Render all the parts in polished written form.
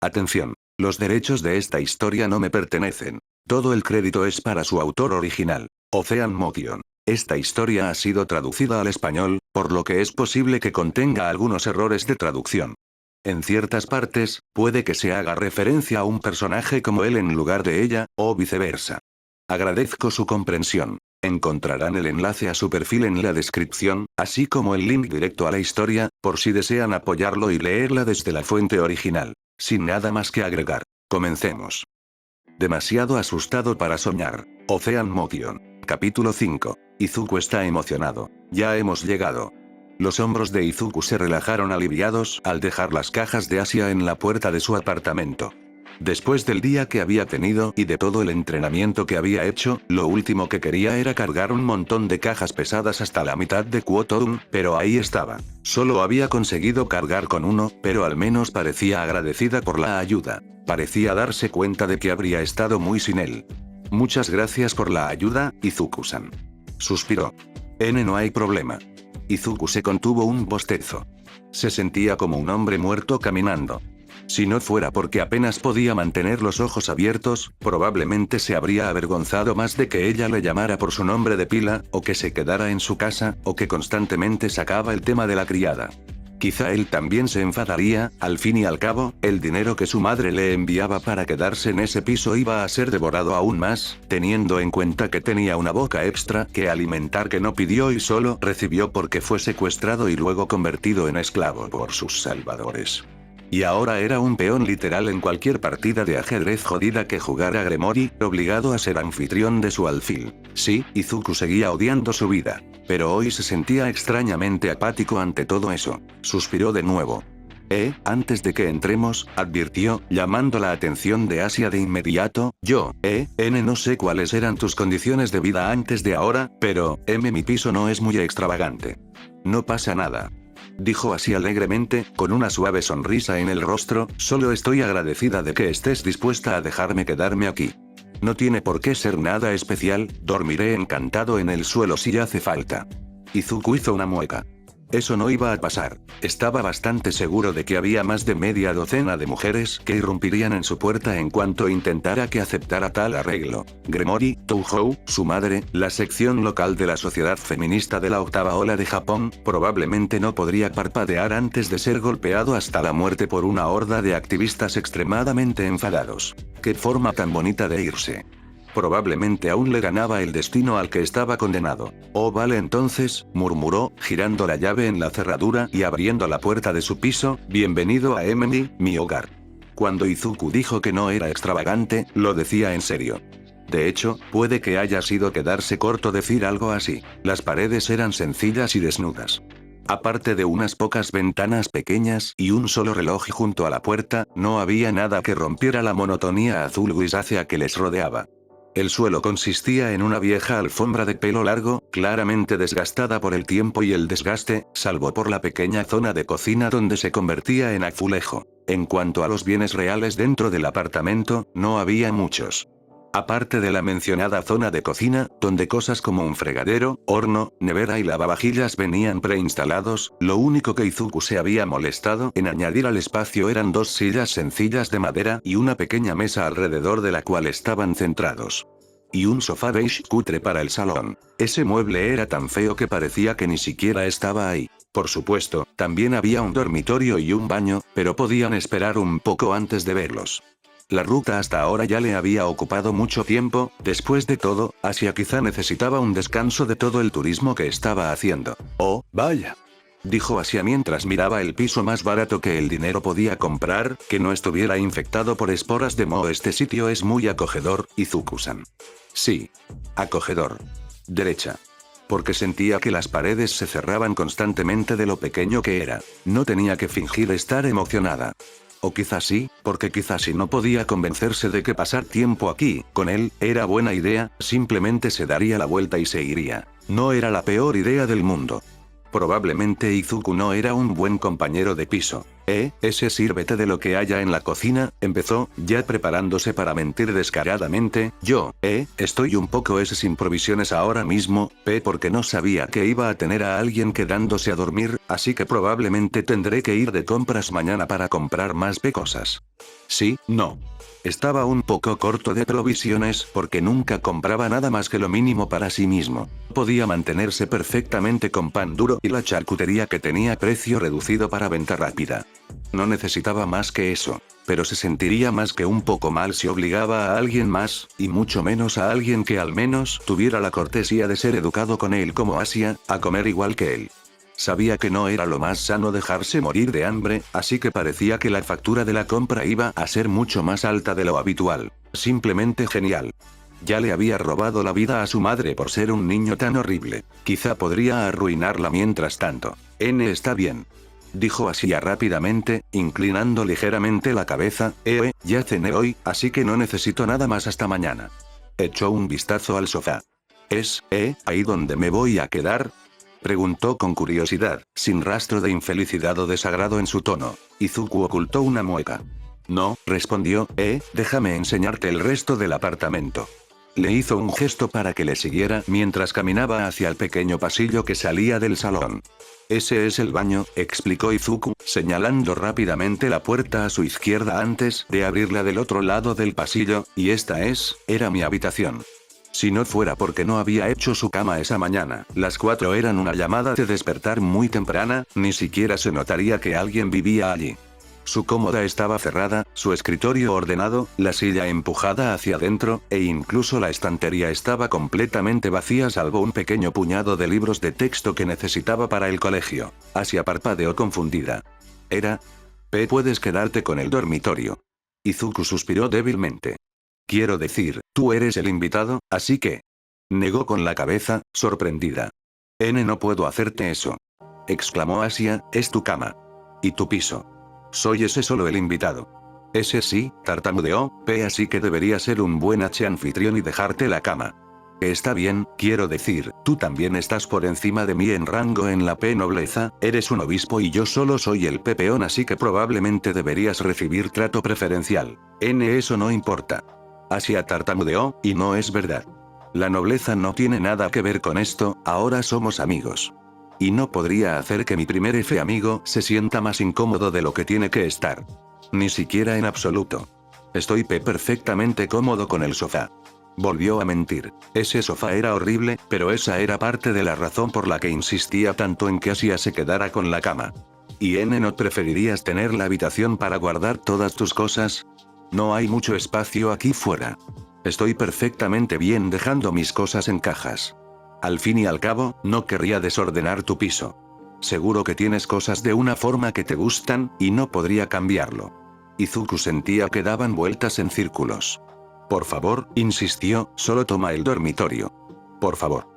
Atención. Los derechos de esta historia no me pertenecen. Todo el crédito es para su autor original, Ocean Motion. Esta historia ha sido traducida al español, por lo que es posible que contenga algunos errores de traducción. En ciertas partes, puede que se haga referencia a un personaje como él en lugar de ella, o viceversa. Agradezco su comprensión. Encontrarán el enlace a su perfil en la descripción, así como el link directo a la historia, por si desean apoyarlo y leerla desde la fuente original. Sin nada más que agregar. Comencemos. Demasiado asustado para soñar. Ocean Motion. Capítulo 5. Izuku está emocionado. Ya hemos llegado. Los hombros de Izuku se relajaron aliviados al dejar las cajas de Asia en la puerta de su apartamento. Después del día que había tenido y de todo el entrenamiento que había hecho, lo último que quería era cargar un montón de cajas pesadas hasta la mitad de Kwoto, pero ahí estaba. Solo había conseguido cargar con uno, pero al menos parecía agradecida por la ayuda. Parecía darse cuenta de que habría estado muy sin él. Muchas gracias por la ayuda, Izuku-san. Suspiró. No hay problema. Izuku se contuvo un bostezo. Se sentía como un hombre muerto caminando. Si no fuera porque apenas podía mantener los ojos abiertos, probablemente se habría avergonzado más de que ella le llamara por su nombre de pila, o que se quedara en su casa, o que constantemente sacaba el tema de la criada. Quizá él también se enfadaría, al fin y al cabo, el dinero que su madre le enviaba para quedarse en ese piso iba a ser devorado aún más, teniendo en cuenta que tenía una boca extra que alimentar que no pidió y solo recibió porque fue secuestrado y luego convertido en esclavo por sus salvadores. Y ahora era un peón literal en cualquier partida de ajedrez jodida que jugara Gremory, obligado a ser anfitrión de su alfil. Sí, Izuku seguía odiando su vida. Pero hoy se sentía extrañamente apático ante todo eso. Suspiró de nuevo. Antes de que entremos, advirtió, llamando la atención de Asia de inmediato, no sé cuáles eran tus condiciones de vida antes de ahora, pero, mi piso no es muy extravagante. No pasa nada. Dijo así alegremente, con una suave sonrisa en el rostro, solo estoy agradecida de que estés dispuesta a dejarme quedarme aquí. No tiene por qué ser nada especial, dormiré encantado en el suelo si hace falta. Izuku hizo una mueca. Eso no iba a pasar. Estaba bastante seguro de que había más de media docena de mujeres que irrumpirían en su puerta en cuanto intentara que aceptara tal arreglo. Gremory, Touhou, su madre, la sección local de la Sociedad Feminista de la Octava Ola de Japón, probablemente no podría parpadear antes de ser golpeado hasta la muerte por una horda de activistas extremadamente enfadados. ¡Qué forma tan bonita de irse! Probablemente aún le ganaba el destino al que estaba condenado. Oh vale entonces, murmuró, girando la llave en la cerradura y abriendo la puerta de su piso, bienvenido a mi hogar. Cuando Izuku dijo que no era extravagante, lo decía en serio. De hecho, puede que haya sido quedarse corto decir algo así. Las paredes eran sencillas y desnudas. Aparte de unas pocas ventanas pequeñas y un solo reloj junto a la puerta, no había nada que rompiera la monotonía azul grisácea que les rodeaba. El suelo consistía en una vieja alfombra de pelo largo, claramente desgastada por el tiempo y el desgaste, salvo por la pequeña zona de cocina donde se convertía en azulejo. En cuanto a los bienes reales dentro del apartamento, no había muchos. Aparte de la mencionada zona de cocina, donde cosas como un fregadero, horno, nevera y lavavajillas venían preinstalados, lo único que Izuku se había molestado en añadir al espacio eran dos sillas sencillas de madera y una pequeña mesa alrededor de la cual estaban centrados. Y un sofá beige cutre para el salón. Ese mueble era tan feo que parecía que ni siquiera estaba ahí. Por supuesto, también había un dormitorio y un baño, pero podían esperar un poco antes de verlos. La ruta hasta ahora ya le había ocupado mucho tiempo, después de todo, Asia quizá necesitaba un descanso de todo el turismo que estaba haciendo. Oh, vaya. Dijo Asia mientras miraba el piso más barato que el dinero podía comprar, que no estuviera infectado por esporas de moho. Este sitio es muy acogedor, Izuku-san. Sí. Acogedor. Derecha. Porque sentía que las paredes se cerraban constantemente de lo pequeño que era. No tenía que fingir estar emocionada. O quizás sí, porque quizás si no podía convencerse de que pasar tiempo aquí, con él, era buena idea, simplemente se daría la vuelta y se iría. No era la peor idea del mundo. Probablemente Izuku no era un buen compañero de piso. Ese sírvete de lo que haya en la cocina, empezó, ya preparándose para mentir descaradamente, estoy un poco sin provisiones ahora mismo, porque no sabía que iba a tener a alguien quedándose a dormir, así que probablemente tendré que ir de compras mañana para comprar más cosas. Sí, no. Estaba un poco corto de provisiones porque nunca compraba nada más que lo mínimo para sí mismo. Podía mantenerse perfectamente con pan duro y la charcutería que tenía precio reducido para venta rápida. No necesitaba más que eso, pero se sentiría más que un poco mal si obligaba a alguien más, y mucho menos a alguien que al menos tuviera la cortesía de ser educado con él como Asia, a comer igual que él. Sabía que no era lo más sano dejarse morir de hambre, así que parecía que la factura de la compra iba a ser mucho más alta de lo habitual. Simplemente genial. Ya le había robado la vida a su madre por ser un niño tan horrible. Quizá podría arruinarla mientras tanto. Está bien. Dijo Asia rápidamente, inclinando ligeramente la cabeza. Ya cené hoy, así que no necesito nada más hasta mañana. Echó un vistazo al sofá. ¿Ahí donde me voy a quedar? Preguntó con curiosidad, sin rastro de infelicidad o desagrado en su tono. Izuku ocultó una mueca. No, respondió, déjame enseñarte el resto del apartamento. Le hizo un gesto para que le siguiera mientras caminaba hacia el pequeño pasillo que salía del salón. Ese es el baño, explicó Izuku, señalando rápidamente la puerta a su izquierda antes de abrirla del otro lado del pasillo, y era mi habitación. Si no fuera porque no había hecho su cama esa mañana, las 4 eran una llamada de despertar muy temprana, ni siquiera se notaría que alguien vivía allí. Su cómoda estaba cerrada, su escritorio ordenado, la silla empujada hacia adentro, e incluso la estantería estaba completamente vacía salvo un pequeño puñado de libros de texto que necesitaba para el colegio. Asia parpadeó confundida. Puedes quedarte con el dormitorio. Izuku suspiró débilmente. Quiero decir, tú eres el invitado, así que... Negó con la cabeza, sorprendida. No puedo hacerte eso. Exclamó Asia, es tu cama. Y tu piso. Soy ese solo el invitado. Ese sí, tartamudeó, así que debería ser un buen anfitrión y dejarte la cama. Está bien, quiero decir, tú también estás por encima de mí en rango en la nobleza, eres un obispo y yo solo soy el peón así que probablemente deberías recibir trato preferencial. Eso no importa. Asia tartamudeó, y no es verdad. La nobleza no tiene nada que ver con esto, ahora somos amigos. Y no podría hacer que mi primer amigo se sienta más incómodo de lo que tiene que estar. Ni siquiera en absoluto. Estoy perfectamente cómodo con el sofá. Volvió a mentir. Ese sofá era horrible, pero esa era parte de la razón por la que insistía tanto en que Asia se quedara con la cama. ¿Y no preferirías tener la habitación para guardar todas tus cosas? No hay mucho espacio aquí fuera. Estoy perfectamente bien dejando mis cosas en cajas. Al fin y al cabo, no querría desordenar tu piso. Seguro que tienes cosas de una forma que te gustan, y no podría cambiarlo. Izuku sentía que daban vueltas en círculos. Por favor, insistió, solo toma el dormitorio. Por favor.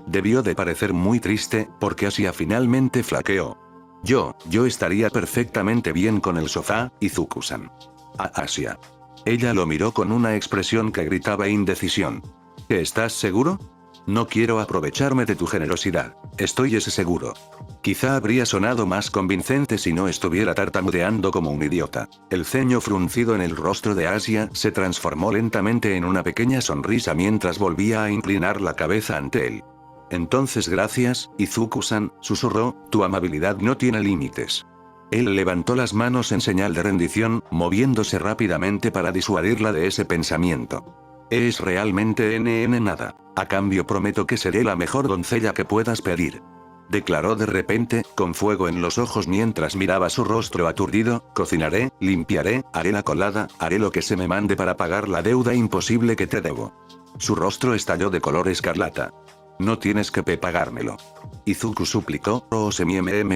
Debió de parecer muy triste, porque Asia finalmente flaqueó. Yo estaría perfectamente bien con el sofá, Izuku-san. Asia. Ella lo miró con una expresión que gritaba indecisión. ¿Estás seguro? No quiero aprovecharme de tu generosidad. Estoy seguro. Quizá habría sonado más convincente si no estuviera tartamudeando como un idiota. El ceño fruncido en el rostro de Asia se transformó lentamente en una pequeña sonrisa mientras volvía a inclinar la cabeza ante él. Entonces gracias, Izuku-san, susurró, tu amabilidad no tiene límites. Él levantó las manos en señal de rendición, moviéndose rápidamente para disuadirla de ese pensamiento. Es realmente nada. A cambio prometo que seré la mejor doncella que puedas pedir. Declaró de repente, con fuego en los ojos mientras miraba su rostro aturdido, cocinaré, limpiaré, haré la colada, haré lo que se me mande para pagar la deuda imposible que te debo. Su rostro estalló de color escarlata. No tienes que pagármelo. Izuku suplicó,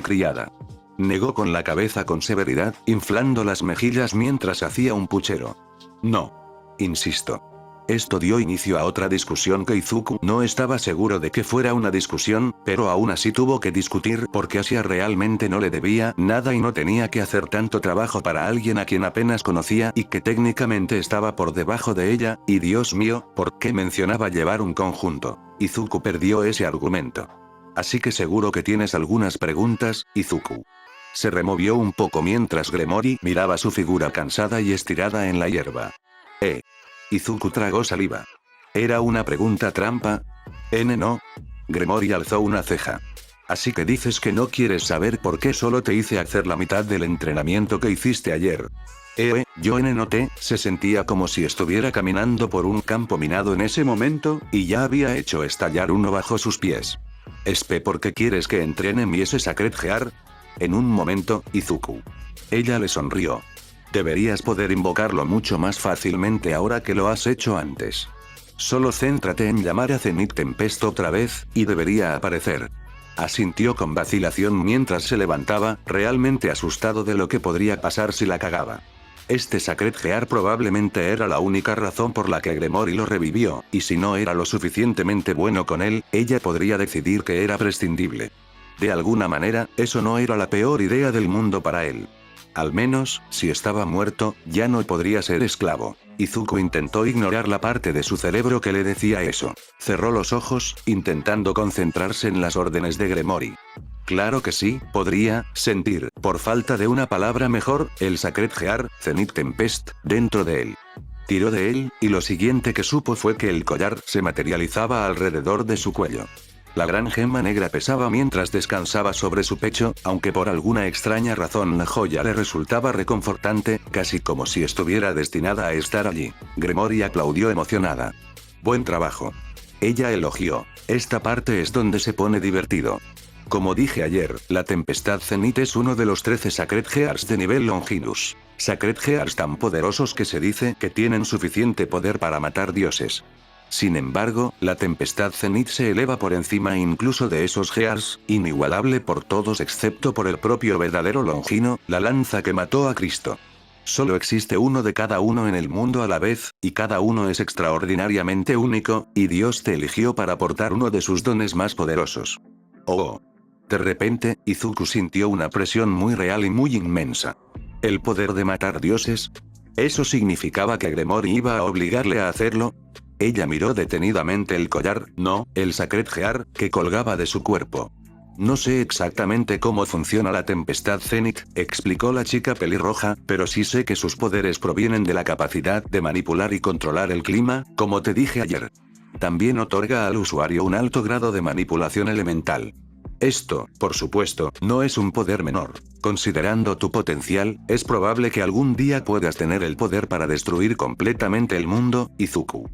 criada. Negó con la cabeza con severidad, inflando las mejillas mientras hacía un puchero. No. Insisto. Esto dio inicio a otra discusión que Izuku no estaba seguro de que fuera una discusión, pero aún así tuvo que discutir porque Asia realmente no le debía nada y no tenía que hacer tanto trabajo para alguien a quien apenas conocía y que técnicamente estaba por debajo de ella, y Dios mío, ¿por qué mencionaba llevar un conjunto? Izuku perdió ese argumento. Así que seguro que tienes algunas preguntas, Izuku. Se removió un poco mientras Gremory miraba su figura cansada y estirada en la hierba. Izuku tragó saliva. ¿Era una pregunta trampa? No. Gremory alzó una ceja. Así que dices que no quieres saber por qué solo te hice hacer la mitad del entrenamiento que hiciste ayer. Yo noté, se sentía como si estuviera caminando por un campo minado en ese momento, y ya había hecho estallar uno bajo sus pies. ¿por qué quieres que entrene mi ese Sacred Gear? En un momento, Izuku. Ella le sonrió. Deberías poder invocarlo mucho más fácilmente ahora que lo has hecho antes. Solo céntrate en llamar a Zenith Tempest otra vez, y debería aparecer. Asintió con vacilación mientras se levantaba, realmente asustado de lo que podría pasar si la cagaba. Este Sacred Gear probablemente era la única razón por la que Gremory lo revivió, y si no era lo suficientemente bueno con él, ella podría decidir que era prescindible. De alguna manera, eso no era la peor idea del mundo para él. Al menos, si estaba muerto, ya no podría ser esclavo. Izuku intentó ignorar la parte de su cerebro que le decía eso. Cerró los ojos, intentando concentrarse en las órdenes de Gremory. Claro que sí, podría sentir, por falta de una palabra mejor, el Sacred Gear, Zenith Tempest, dentro de él. Tiró de él, y lo siguiente que supo fue que el collar se materializaba alrededor de su cuello. La gran gema negra pesaba mientras descansaba sobre su pecho, aunque por alguna extraña razón la joya le resultaba reconfortante, casi como si estuviera destinada a estar allí. Gremory aplaudió emocionada. Buen trabajo. Ella elogió. Esta parte es donde se pone divertido. Como dije ayer, la Tempestad Zenith es uno de los 13 Sacred Gears de nivel Longinus. Sacred Gears tan poderosos que se dice que tienen suficiente poder para matar dioses. Sin embargo, la Tempestad Zenith se eleva por encima incluso de esos Gears, inigualable por todos excepto por el propio verdadero Longino, la lanza que mató a Cristo. Solo existe uno de cada uno en el mundo a la vez, y cada uno es extraordinariamente único, y Dios te eligió para portar uno de sus dones más poderosos. Oh. De repente, Izuku sintió una presión muy real y muy inmensa. ¿El poder de matar dioses? ¿Eso significaba que Gremory iba a obligarle a hacerlo? Ella miró detenidamente el collar, no, el Sacred Gear, que colgaba de su cuerpo. No sé exactamente cómo funciona la Tempestad Zenith, explicó la chica pelirroja, pero sí sé que sus poderes provienen de la capacidad de manipular y controlar el clima, como te dije ayer. También otorga al usuario un alto grado de manipulación elemental. Esto, por supuesto, no es un poder menor. Considerando tu potencial, es probable que algún día puedas tener el poder para destruir completamente el mundo, Izuku.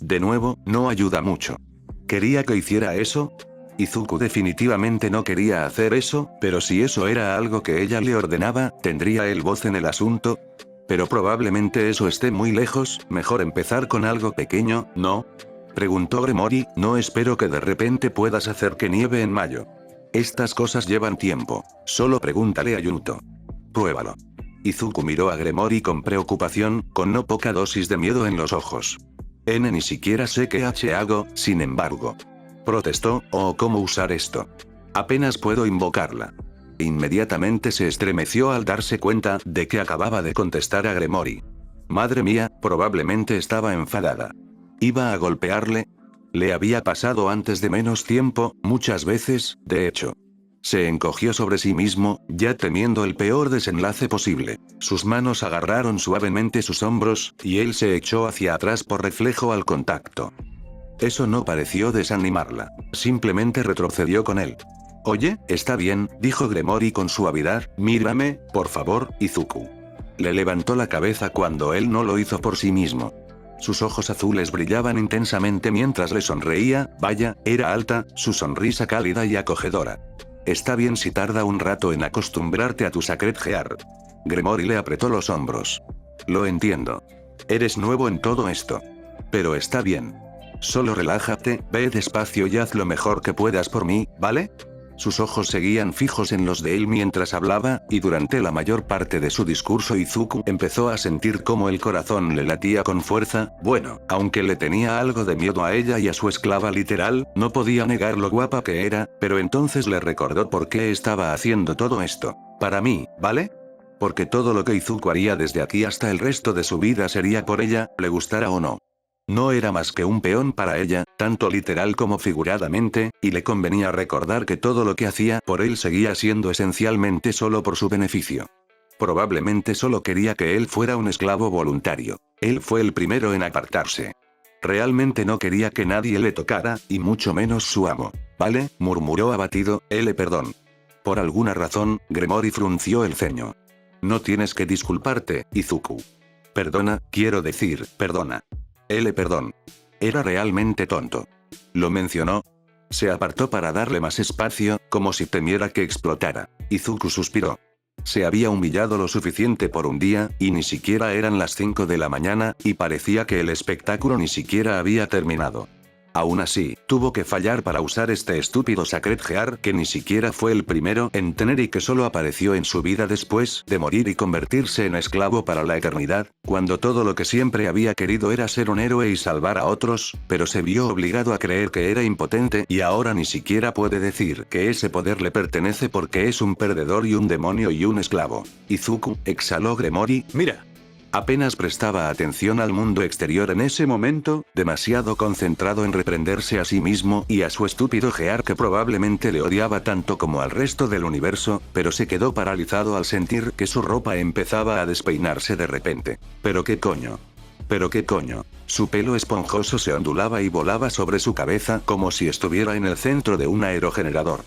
De nuevo, no ayuda mucho. ¿Quería que hiciera eso? Izuku definitivamente no quería hacer eso, pero si eso era algo que ella le ordenaba, ¿tendría él voz en el asunto? Pero probablemente eso esté muy lejos, mejor empezar con algo pequeño, ¿no? Preguntó Gremory, no espero que de repente puedas hacer que nieve en mayo. Estas cosas llevan tiempo. Solo pregúntale a Yuto. Pruébalo. Izuku miró a Gremory con preocupación, con no poca dosis de miedo en los ojos. Ni siquiera sé qué hago, sin embargo. Protestó, ¿cómo usar esto? Apenas puedo invocarla. Inmediatamente se estremeció al darse cuenta de que acababa de contestar a Gremory. Madre mía, probablemente estaba enfadada. ¿Iba a golpearle? Le había pasado antes de menos tiempo, muchas veces, de hecho. Se encogió sobre sí mismo, ya temiendo el peor desenlace posible. Sus manos agarraron suavemente sus hombros, y él se echó hacia atrás por reflejo al contacto. Eso no pareció desanimarla. Simplemente retrocedió con él. Oye, está bien, dijo Gremory con suavidad, mírame, por favor, Izuku. Le levantó la cabeza cuando él no lo hizo por sí mismo. Sus ojos azules brillaban intensamente mientras le sonreía, vaya, era alta, su sonrisa cálida y acogedora. Está bien si tarda un rato en acostumbrarte a tu Sacred Gear. Gremory le apretó los hombros. Lo entiendo. Eres nuevo en todo esto. Pero está bien. Solo relájate, ve despacio y haz lo mejor que puedas por mí, ¿vale? Sus ojos seguían fijos en los de él mientras hablaba, y durante la mayor parte de su discurso Izuku empezó a sentir cómo el corazón le latía con fuerza. Bueno, aunque le tenía algo de miedo a ella y a su esclava literal, no podía negar lo guapa que era, pero entonces le recordó por qué estaba haciendo todo esto. Para mí, ¿vale? Porque todo lo que Izuku haría desde aquí hasta el resto de su vida sería por ella, le gustara o no. No era más que un peón para ella, tanto literal como figuradamente, y le convenía recordar que todo lo que hacía por él seguía siendo esencialmente solo por su beneficio. Probablemente solo quería que él fuera un esclavo voluntario. Él fue el primero en apartarse. Realmente no quería que nadie le tocara, y mucho menos su amo. ¿Vale? Murmuró abatido, perdón. Por alguna razón, Gremory frunció el ceño. No tienes que disculparte, Izuku. Perdona, quiero decir, perdona. Perdón. Era realmente tonto. ¿Lo mencionó? Se apartó para darle más espacio, como si temiera que explotara. Izuku suspiró. Se había humillado lo suficiente por un día, y ni siquiera eran las 5 de la mañana, y parecía que el espectáculo ni siquiera había terminado. Aún así, tuvo que fallar para usar este estúpido Sacred Gear que ni siquiera fue el primero en tener y que solo apareció en su vida después de morir y convertirse en esclavo para la eternidad, cuando todo lo que siempre había querido era ser un héroe y salvar a otros, pero se vio obligado a creer que era impotente y ahora ni siquiera puede decir que ese poder le pertenece porque es un perdedor y un demonio y un esclavo. Izuku, exhaló Gremori, mira. Apenas prestaba atención al mundo exterior en ese momento, demasiado concentrado en reprenderse a sí mismo y a su estúpido Gear que probablemente le odiaba tanto como al resto del universo, pero se quedó paralizado al sentir que su ropa empezaba a despeinarse de repente. ¿Pero qué coño? ¿Pero qué coño? Su pelo esponjoso se ondulaba y volaba sobre su cabeza como si estuviera en el centro de un aerogenerador.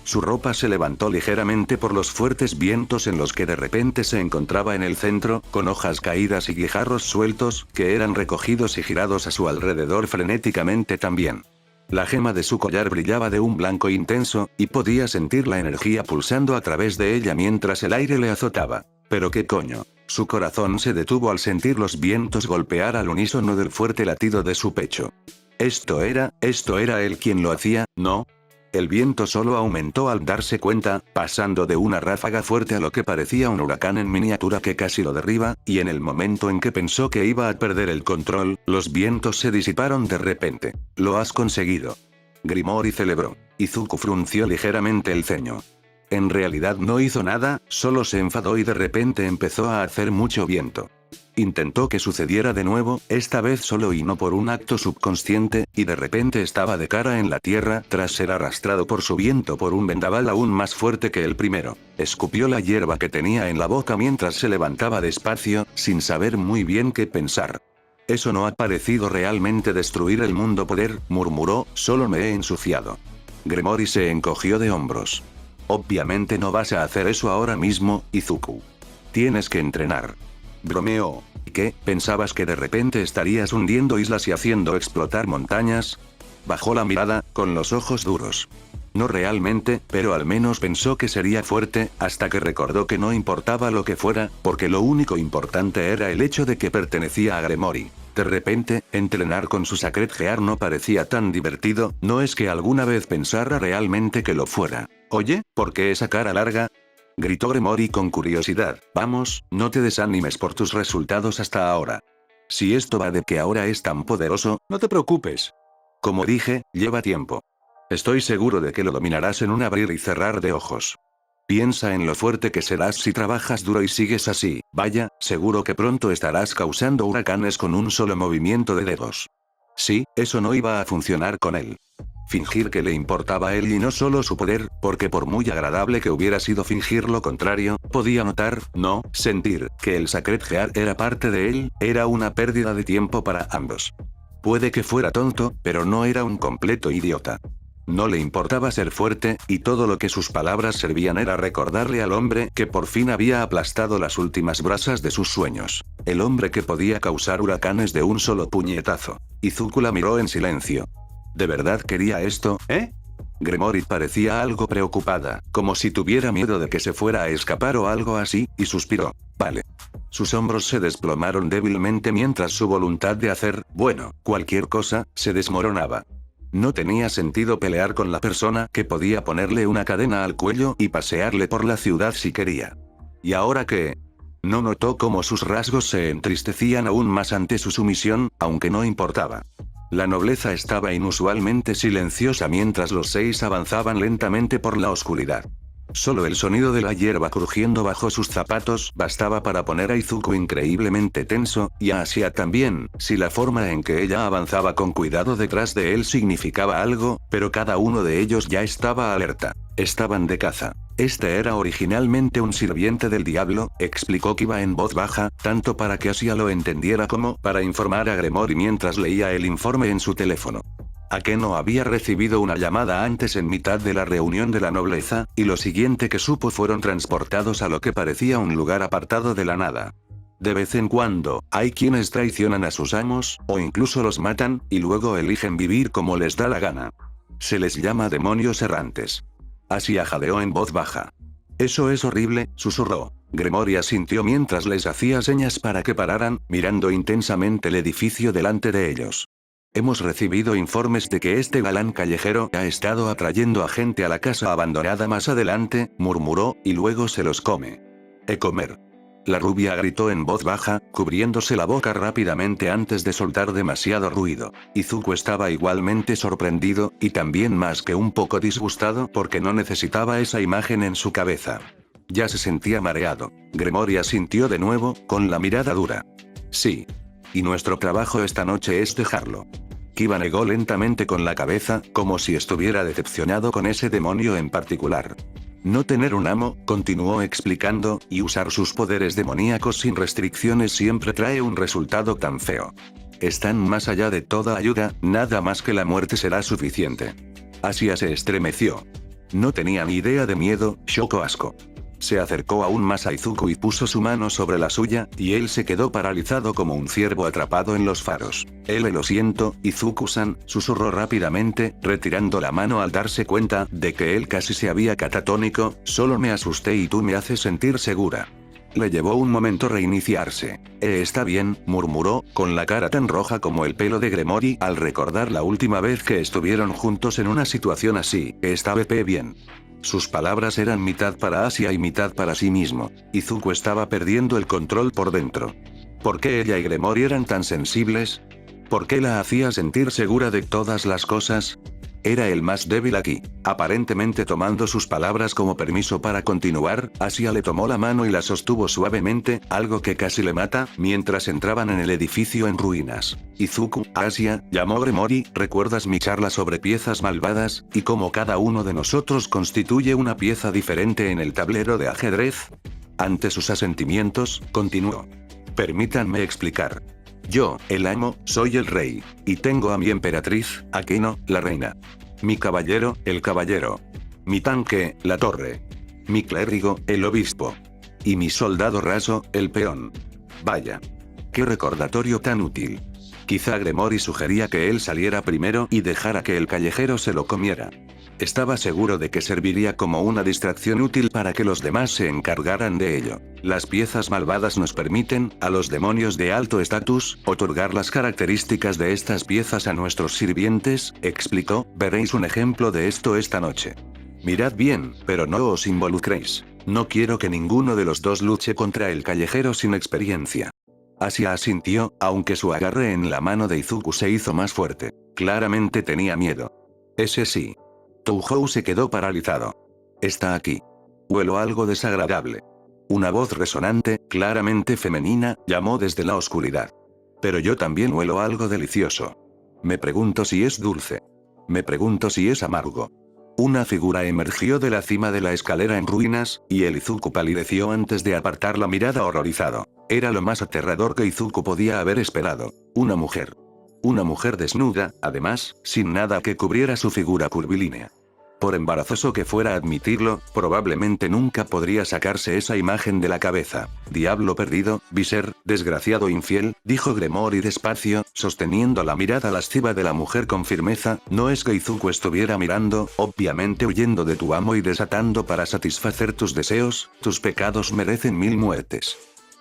Su ropa se levantó ligeramente por los fuertes vientos en los que de repente se encontraba en el centro, con hojas caídas y guijarros sueltos, que eran recogidos y girados a su alrededor frenéticamente también. La gema de su collar brillaba de un blanco intenso, y podía sentir la energía pulsando a través de ella mientras el aire le azotaba. ¿Pero qué coño? Su corazón se detuvo al sentir los vientos golpear al unísono del fuerte latido de su pecho. Esto era él quien lo hacía, ¿no? El viento solo aumentó al darse cuenta, pasando de una ráfaga fuerte a lo que parecía un huracán en miniatura que casi lo derriba, y en el momento en que pensó que iba a perder el control, los vientos se disiparon de repente. Lo has conseguido. Gremori celebró. Izuku frunció ligeramente el ceño. En realidad no hizo nada, solo se enfadó y de repente empezó a hacer mucho viento. Intentó que sucediera de nuevo, esta vez solo y no por un acto subconsciente, y de repente estaba de cara en la tierra tras ser arrastrado por su viento por un vendaval aún más fuerte que el primero. Escupió la hierba que tenía en la boca mientras se levantaba despacio, sin saber muy bien qué pensar. Eso no ha parecido realmente destruir el mundo poder, murmuró, solo me he ensuciado. Gremori se encogió de hombros. Obviamente no vas a hacer eso ahora mismo, Izuku. Tienes que entrenar. Bromeó. ¿Qué? ¿Pensabas que de repente estarías hundiendo islas y haciendo explotar montañas? Bajó la mirada, con los ojos duros. No realmente, pero al menos pensó que sería fuerte, hasta que recordó que no importaba lo que fuera, porque lo único importante era el hecho de que pertenecía a Gremori. De repente, entrenar con su Sacred Gear no parecía tan divertido, no es que alguna vez pensara realmente que lo fuera. Oye, ¿por qué esa cara larga? Gritó Gremori con curiosidad. Vamos, no te desanimes por tus resultados hasta ahora. Si esto va de que ahora es tan poderoso, no te preocupes. Como dije, lleva tiempo. Estoy seguro de que lo dominarás en un abrir y cerrar de ojos. Piensa en lo fuerte que serás si trabajas duro y sigues así, vaya, seguro que pronto estarás causando huracanes con un solo movimiento de dedos. Sí, eso no iba a funcionar con él. Fingir que le importaba a él y no solo su poder, porque por muy agradable que hubiera sido fingir lo contrario, podía notar, no, sentir, que el Sacred Gear era parte de él, era una pérdida de tiempo para ambos. Puede que fuera tonto, pero no era un completo idiota. No le importaba ser fuerte, y todo lo que sus palabras servían era recordarle al hombre que por fin había aplastado las últimas brasas de sus sueños. El hombre que podía causar huracanes de un solo puñetazo. Izuku la miró en silencio. ¿De verdad quería esto, Gremori parecía algo preocupada, como si tuviera miedo de que se fuera a escapar o algo así, y suspiró. Vale. Sus hombros se desplomaron débilmente mientras su voluntad de hacer, bueno, cualquier cosa, se desmoronaba. No tenía sentido pelear con la persona que podía ponerle una cadena al cuello y pasearle por la ciudad si quería. ¿Y ahora qué? No notó cómo sus rasgos se entristecían aún más ante su sumisión, aunque no importaba. La nobleza estaba inusualmente silenciosa mientras los 6 avanzaban lentamente por la oscuridad. Solo el sonido de la hierba crujiendo bajo sus zapatos bastaba para poner a Izuku increíblemente tenso, y a Asia también, si la forma en que ella avanzaba con cuidado detrás de él significaba algo, pero cada uno de ellos ya estaba alerta. Estaban de caza. Este era originalmente un sirviente del diablo, explicó Kiba en voz baja, tanto para que Asia lo entendiera como para informar a Gremori mientras leía el informe en su teléfono. Akeno había recibido una llamada antes en mitad de la reunión de la nobleza, y lo siguiente que supo fueron transportados a lo que parecía un lugar apartado de la nada. De vez en cuando, hay quienes traicionan a sus amos, o incluso los matan, y luego eligen vivir como les da la gana. Se les llama demonios errantes. Asia jadeó en voz baja. Eso es horrible, susurró. Gremory asintió mientras les hacía señas para que pararan, mirando intensamente el edificio delante de ellos. Hemos recibido informes de que este galán callejero ha estado atrayendo a gente a la casa abandonada más adelante, murmuró, y luego se los come. Comer. La rubia gritó en voz baja, cubriéndose la boca rápidamente antes de soltar demasiado ruido. Izuku estaba igualmente sorprendido, y también más que un poco disgustado porque no necesitaba esa imagen en su cabeza. Ya se sentía mareado. Gremory asintió de nuevo, con la mirada dura. Sí. Y nuestro trabajo esta noche es dejarlo. Kiba negó lentamente con la cabeza, como si estuviera decepcionado con ese demonio en particular. No tener un amo, continuó explicando, y usar sus poderes demoníacos sin restricciones siempre trae un resultado tan feo. Están más allá de toda ayuda, nada más que la muerte será suficiente. Asia se estremeció. No tenía ni idea de miedo, shock o asco. Se acercó aún más a Izuku y puso su mano sobre la suya, y él se quedó paralizado como un ciervo atrapado en los faros. Lo siento, Izuku-san, susurró rápidamente, retirando la mano al darse cuenta de que él casi se había catatónico, solo me asusté y tú me haces sentir segura. Le llevó un momento reiniciarse. Está bien, murmuró, con la cara tan roja como el pelo de Gremory al recordar la última vez que estuvieron juntos en una situación así. Está bien. Sus palabras eran mitad para Asia y mitad para sí mismo. Izuku estaba perdiendo el control por dentro. ¿Por qué ella y Gremory eran tan sensibles? ¿Por qué la hacía sentir segura de todas las cosas? Era el más débil aquí. Aparentemente tomando sus palabras como permiso para continuar, Asia le tomó la mano y la sostuvo suavemente, algo que casi le mata, mientras entraban en el edificio en ruinas. Izuku, Asia, llamó Gremory, ¿recuerdas mi charla sobre piezas malvadas, y cómo cada uno de nosotros constituye una pieza diferente en el tablero de ajedrez? Ante sus asentimientos, continuó. Permítanme explicar. Yo, el amo, soy el rey, y tengo a mi emperatriz, Akeno, la reina. Mi caballero, el caballero. Mi tanque, la torre. Mi clérigo, el obispo. Y mi soldado raso, el peón. Vaya. Qué recordatorio tan útil. Quizá Gremory sugería que él saliera primero y dejara que el callejero se lo comiera. Estaba seguro de que serviría como una distracción útil para que los demás se encargaran de ello. Las piezas malvadas nos permiten, a los demonios de alto estatus, otorgar las características de estas piezas a nuestros sirvientes, explicó, veréis un ejemplo de esto esta noche. Mirad bien, pero no os involucréis. No quiero que ninguno de los dos luche contra el callejero sin experiencia. Asia asintió, aunque su agarre en la mano de Izuku se hizo más fuerte. Claramente tenía miedo. Ese sí. Touhou se quedó paralizado. Está aquí. Huelo algo desagradable. Una voz resonante, claramente femenina, llamó desde la oscuridad. Pero yo también huelo algo delicioso. Me pregunto si es dulce. Me pregunto si es amargo. Una figura emergió de la cima de la escalera en ruinas, y el Izuku palideció antes de apartar la mirada horrorizado. Era lo más aterrador que Izuku podía haber esperado. Una mujer. Una mujer desnuda, además, sin nada que cubriera su figura curvilínea. Por embarazoso que fuera admitirlo, probablemente nunca podría sacarse esa imagen de la cabeza. Diablo perdido, Viser, desgraciado infiel, dijo Gremory despacio, sosteniendo la mirada lasciva de la mujer con firmeza. No es que Izuku estuviera mirando, obviamente huyendo de tu amo y desatando para satisfacer tus deseos, tus pecados merecen 1000 muertes.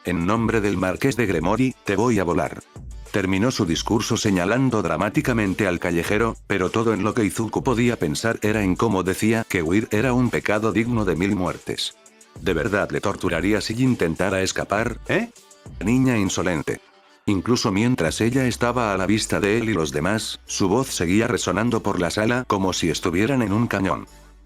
En nombre del marqués de Gremory, te voy a volar. Terminó su discurso señalando dramáticamente al callejero, pero todo en lo que Izuku podía pensar era en cómo decía que huir era un pecado digno de 1000 muertes. ¿De verdad le torturaría si intentara escapar, Niña insolente. Incluso mientras ella estaba a la vista de él y los demás, su voz seguía resonando por la sala como si estuvieran en un cañón.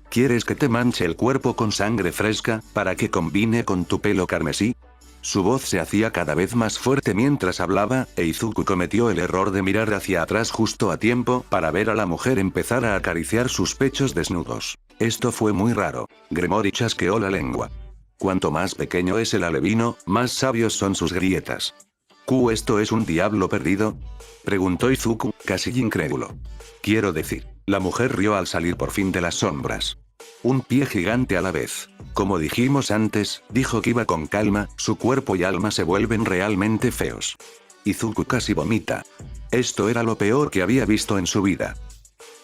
¿Quieres que te manche el cuerpo con sangre fresca, para que combine con tu pelo carmesí? Su voz se hacía cada vez más fuerte mientras hablaba, e Izuku cometió el error de mirar hacia atrás justo a tiempo para ver a la mujer empezar a acariciar sus pechos desnudos. Esto fue muy raro. Gremory chasqueó la lengua. Cuanto más pequeño es el alevino, más sabios son sus grietas. ¿Esto es un diablo perdido? Preguntó Izuku, casi incrédulo. Quiero decir, la mujer rió al salir por fin de las sombras. Un pie gigante a la vez. Como dijimos antes, dijo Kiba con calma, su cuerpo y alma se vuelven realmente feos. Izuku casi vomita. Esto era lo peor que había visto en su vida.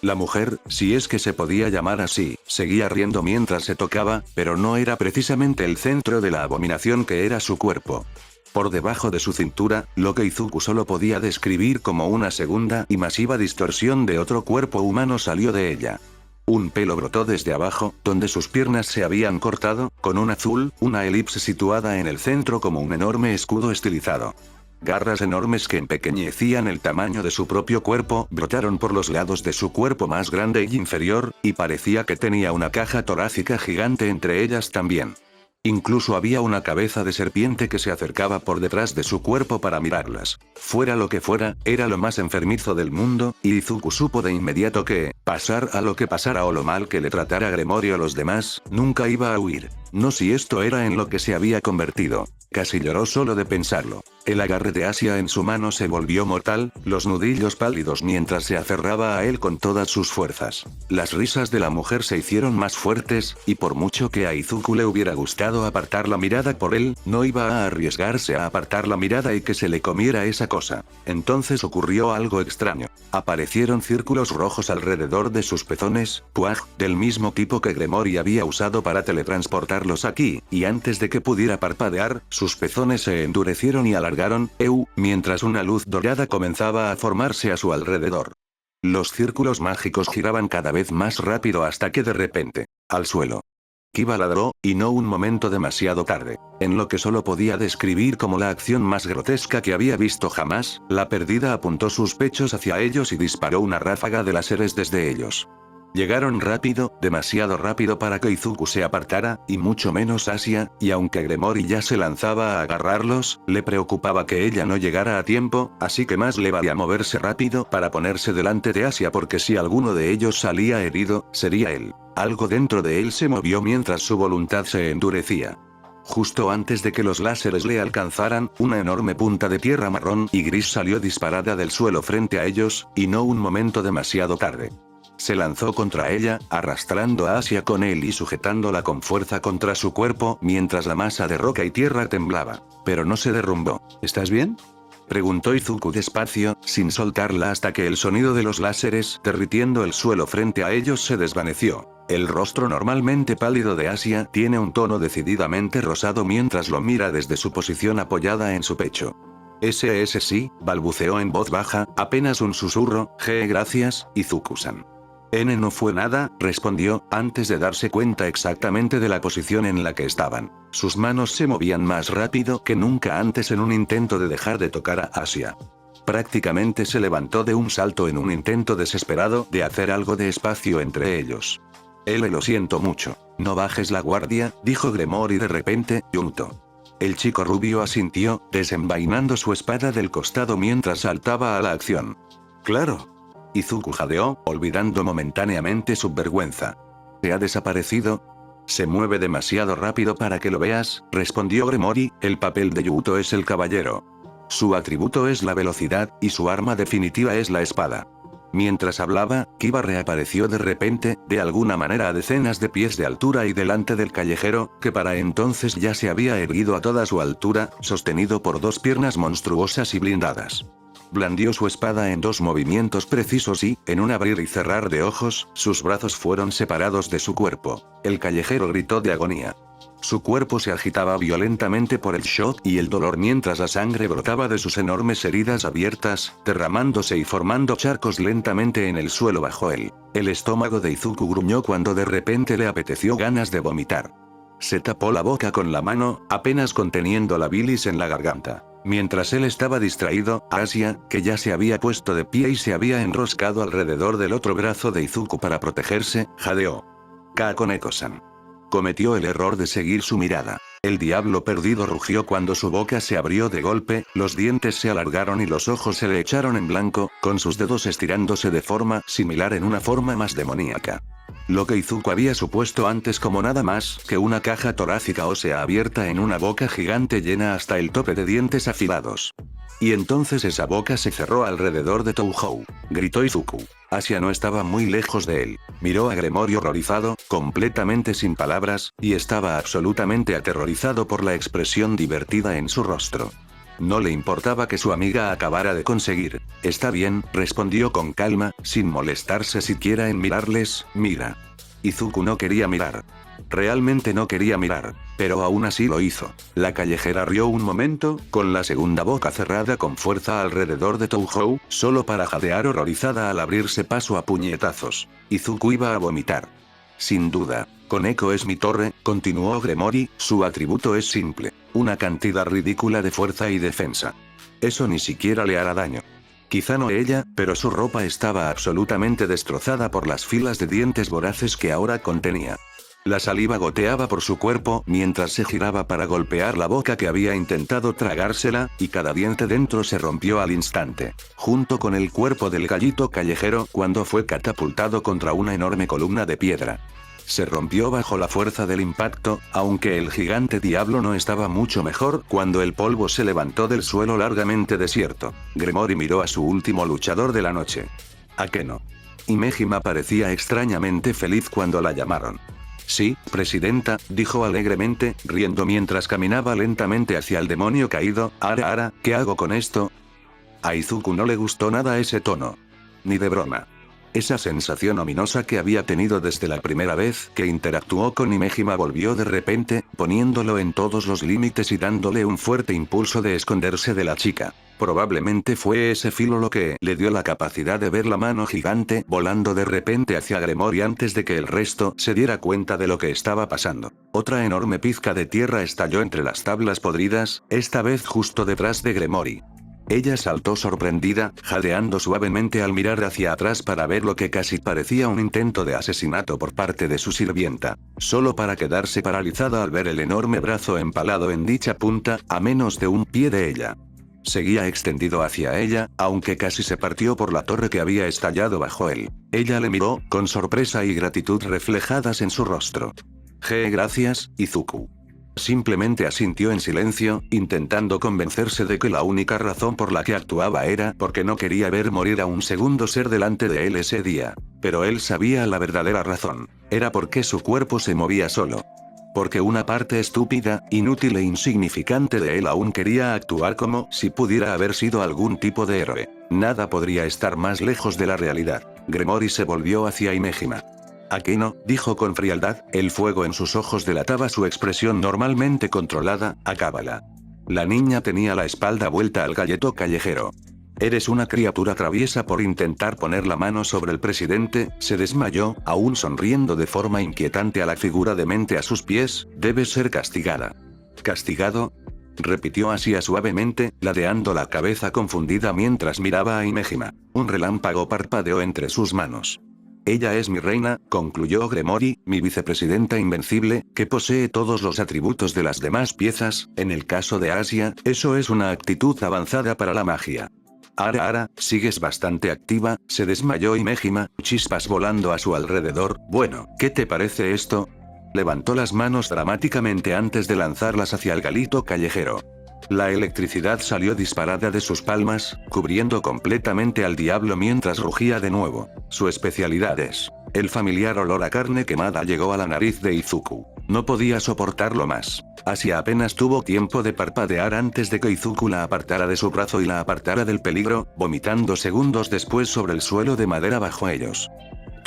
La mujer, si es que se podía llamar así, seguía riendo mientras se tocaba, pero no era precisamente el centro de la abominación que era su cuerpo. Por debajo de su cintura, lo que Izuku solo podía describir como una segunda y masiva distorsión de otro cuerpo humano salió de ella. Un pelo brotó desde abajo, donde sus piernas se habían cortado, con un azul, una elipse situada en el centro como un enorme escudo estilizado. Garras enormes que empequeñecían el tamaño de su propio cuerpo brotaron por los lados de su cuerpo más grande y inferior, y parecía que tenía una caja torácica gigante entre ellas también. Incluso había una cabeza de serpiente que se acercaba por detrás de su cuerpo para mirarlas. Fuera lo que fuera, era lo más enfermizo del mundo, y Izuku supo de inmediato que, pasar a lo que pasara o lo mal que le tratara Gremory o los demás, nunca iba a huir. No si esto era en lo que se había convertido. Casi lloró solo de pensarlo. El agarre de Asia en su mano se volvió mortal, los nudillos pálidos mientras se aferraba a él con todas sus fuerzas. Las risas de la mujer se hicieron más fuertes, y por mucho que a Izuku le hubiera gustado apartar la mirada por él, no iba a arriesgarse a apartar la mirada y que se le comiera esa cosa. Entonces ocurrió algo extraño. Aparecieron círculos rojos alrededor de sus pezones, ¡puaj!, del mismo tipo que Gremory había usado para teletransportarlos aquí, y antes de que pudiera parpadear, sus pezones se endurecieron y alargaron, mientras una luz dorada comenzaba a formarse a su alrededor. Los círculos mágicos giraban cada vez más rápido hasta que de repente, al suelo. Kiba ladró, y no un momento demasiado tarde. En lo que solo podía describir como la acción más grotesca que había visto jamás, la perdida apuntó sus pechos hacia ellos y disparó una ráfaga de láseres desde ellos. Llegaron rápido, demasiado rápido para que Izuku se apartara, y mucho menos Asia, y aunque Gremory ya se lanzaba a agarrarlos, le preocupaba que ella no llegara a tiempo, así que más le valía moverse rápido para ponerse delante de Asia porque si alguno de ellos salía herido, sería él. Algo dentro de él se movió mientras su voluntad se endurecía. Justo antes de que los láseres le alcanzaran, una enorme punta de tierra marrón y gris salió disparada del suelo frente a ellos, y no un momento demasiado tarde. Se lanzó contra ella, arrastrando a Asia con él y sujetándola con fuerza contra su cuerpo, mientras la masa de roca y tierra temblaba. Pero no se derrumbó. ¿Estás bien?, preguntó Izuku despacio, sin soltarla hasta que el sonido de los láseres derritiendo el suelo frente a ellos se desvaneció. El rostro normalmente pálido de Asia tiene un tono decididamente rosado mientras lo mira desde su posición apoyada en su pecho. Ese sí, balbuceó en voz baja, apenas un susurro, gracias, Izuku-san. No fue nada, respondió, antes de darse cuenta exactamente de la posición en la que estaban. Sus manos se movían más rápido que nunca antes en un intento de dejar de tocar a Asia. Prácticamente se levantó de un salto en un intento desesperado de hacer algo de espacio entre ellos. Lo siento mucho. No bajes la guardia, dijo Gremory de repente, Junto. El chico rubio asintió, desenvainando su espada del costado mientras saltaba a la acción. Claro. Izuku jadeó, olvidando momentáneamente su vergüenza. ¿Se ha desaparecido? Se mueve demasiado rápido para que lo veas, respondió Gremory, el papel de Yuto es el caballero. Su atributo es la velocidad, y su arma definitiva es la espada. Mientras hablaba, Kiba reapareció de repente, de alguna manera a decenas de pies de altura y delante del callejero, que para entonces ya se había erguido a toda su altura, sostenido por dos piernas monstruosas y blindadas. Blandió su espada en dos movimientos precisos y, en un abrir y cerrar de ojos, sus brazos fueron separados de su cuerpo. El callejero gritó de agonía. Su cuerpo se agitaba violentamente por el shock y el dolor mientras la sangre brotaba de sus enormes heridas abiertas, derramándose y formando charcos lentamente en el suelo bajo él. El estómago de Izuku gruñó cuando de repente le apeteció ganas de vomitar. Se tapó la boca con la mano, apenas conteniendo la bilis en la garganta. Mientras él estaba distraído, Asia, que ya se había puesto de pie y se había enroscado alrededor del otro brazo de Izuku para protegerse, jadeó. Kakoneko-san. Cometió el error de seguir su mirada. El diablo perdido rugió cuando su boca se abrió de golpe, los dientes se alargaron y los ojos se le echaron en blanco, con sus dedos estirándose de forma similar en una forma más demoníaca. Lo que Izuku había supuesto antes como nada más que una caja torácica ósea abierta en una boca gigante llena hasta el tope de dientes afilados. Y entonces esa boca se cerró alrededor de Touhou, gritó Izuku. Asia no estaba muy lejos de él. Miró a Gremory horrorizado, completamente sin palabras, y estaba absolutamente aterrorizado por la expresión divertida en su rostro. No le importaba que su amiga acabara de conseguir. Está bien, respondió con calma, sin molestarse siquiera en mirarles, mira. Izuku no quería mirar. Realmente no quería mirar, pero aún así lo hizo. La callejera rió un momento, con la segunda boca cerrada con fuerza alrededor de Touhou, solo para jadear horrorizada al abrirse paso a puñetazos. Izuku iba a vomitar. Sin duda. Koneko es mi torre, continuó Gremory, su atributo es simple. Una cantidad ridícula de fuerza y defensa. Eso ni siquiera le hará daño. Quizá no ella, pero su ropa estaba absolutamente destrozada por las filas de dientes voraces que ahora contenía. La saliva goteaba por su cuerpo mientras se giraba para golpear la boca que había intentado tragársela, y cada diente dentro se rompió al instante, junto con el cuerpo del gallito callejero cuando fue catapultado contra una enorme columna de piedra. Se rompió bajo la fuerza del impacto, aunque el gigante diablo no estaba mucho mejor cuando el polvo se levantó del suelo largamente desierto. Gremory miró a su último luchador de la noche. Akeno. Himejima parecía extrañamente feliz cuando la llamaron. Sí, presidenta, dijo alegremente, riendo mientras caminaba lentamente hacia el demonio caído. Ara, ¿qué hago con esto? A Izuku no le gustó nada ese tono. Ni de broma. Esa sensación ominosa que había tenido desde la primera vez que interactuó con Himejima volvió de repente, poniéndolo en todos los límites y dándole un fuerte impulso de esconderse de la chica. Probablemente fue ese filo lo que le dio la capacidad de ver la mano gigante volando de repente hacia Gremory antes de que el resto se diera cuenta de lo que estaba pasando. Otra enorme pizca de tierra estalló entre las tablas podridas, esta vez justo detrás de Gremory. Ella saltó sorprendida, jadeando suavemente al mirar hacia atrás para ver lo que casi parecía un intento de asesinato por parte de su sirvienta, solo para quedarse paralizada al ver el enorme brazo empalado en dicha punta, a menos de un pie de ella. Seguía extendido hacia ella, aunque casi se partió por la torre que había estallado bajo él. Ella le miró, con sorpresa y gratitud reflejadas en su rostro. Gracias, Izuku. Simplemente asintió en silencio, intentando convencerse de que la única razón por la que actuaba era porque no quería ver morir a un segundo ser delante de él ese día. Pero él sabía la verdadera razón. Era porque su cuerpo se movía solo. Porque una parte estúpida, inútil e insignificante de él aún quería actuar como si pudiera haber sido algún tipo de héroe. Nada podría estar más lejos de la realidad. Gremory se volvió hacia Himejima. Akeno, dijo con frialdad, el fuego en sus ojos delataba su expresión normalmente controlada, acábala. La niña tenía la espalda vuelta al galleto callejero. Eres una criatura traviesa por intentar poner la mano sobre el presidente, se desmayó, aún sonriendo de forma inquietante a la figura demente a sus pies, debes ser castigada. ¿Castigado? Repitió Asia suavemente, ladeando la cabeza confundida mientras miraba a Himejima. Un relámpago parpadeó entre sus manos. Ella es mi reina, concluyó Gremory, mi vicepresidenta invencible, que posee todos los atributos de las demás piezas. En el caso de Asia, eso es una actitud avanzada para la magia. Ara, sigues bastante activa, se desmayó Himejima, chispas volando a su alrededor. Bueno, ¿qué te parece esto? Levantó las manos dramáticamente antes de lanzarlas hacia el galito callejero. La electricidad salió disparada de sus palmas, cubriendo completamente al diablo mientras rugía de nuevo. Su especialidad es. El familiar olor a carne quemada llegó a la nariz de Izuku. No podía soportarlo más. Asia apenas tuvo tiempo de parpadear antes de que Izuku la apartara de su brazo y la apartara del peligro, vomitando segundos después sobre el suelo de madera bajo ellos.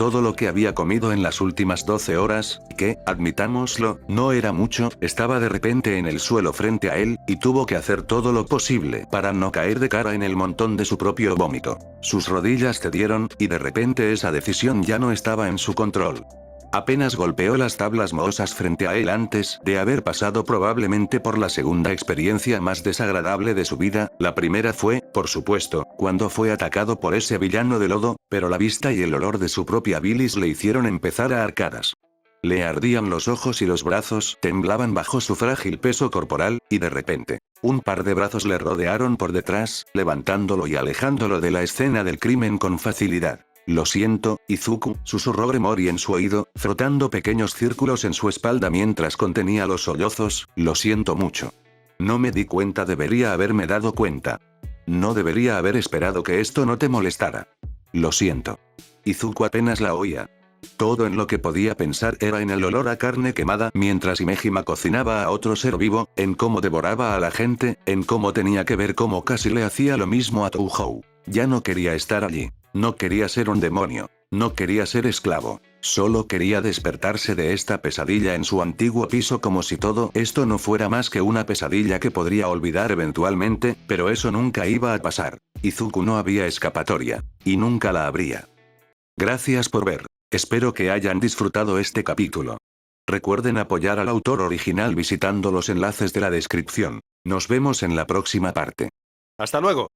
Todo lo que había comido en las últimas 12 horas, que, admitámoslo, no era mucho, estaba de repente en el suelo frente a él, y tuvo que hacer todo lo posible para no caer de cara en el montón de su propio vómito. Sus rodillas cedieron, y de repente esa decisión ya no estaba en su control. Apenas golpeó las tablas mohosas frente a él antes de haber pasado probablemente por la segunda experiencia más desagradable de su vida. La primera fue, por supuesto, cuando fue atacado por ese villano de lodo, pero la vista y el olor de su propia bilis le hicieron empezar a arcadas. Le ardían los ojos y los brazos temblaban bajo su frágil peso corporal, y de repente, un par de brazos le rodearon por detrás, levantándolo y alejándolo de la escena del crimen con facilidad. Lo siento, Izuku, susurró Gremory en su oído, frotando pequeños círculos en su espalda mientras contenía los sollozos, lo siento mucho. No me di cuenta, debería haberme dado cuenta. No debería haber esperado que esto no te molestara. Lo siento. Izuku apenas la oía. Todo en lo que podía pensar era en el olor a carne quemada mientras Himejima cocinaba a otro ser vivo, en cómo devoraba a la gente, en cómo tenía que ver cómo casi le hacía lo mismo a Touhou. Ya no quería estar allí. No quería ser un demonio. No quería ser esclavo. Solo quería despertarse de esta pesadilla en su antiguo piso como si todo esto no fuera más que una pesadilla que podría olvidar eventualmente, pero eso nunca iba a pasar. Izuku no había escapatoria. Y nunca la habría. Gracias por ver. Espero que hayan disfrutado este capítulo. Recuerden apoyar al autor original visitando los enlaces de la descripción. Nos vemos en la próxima parte. Hasta luego.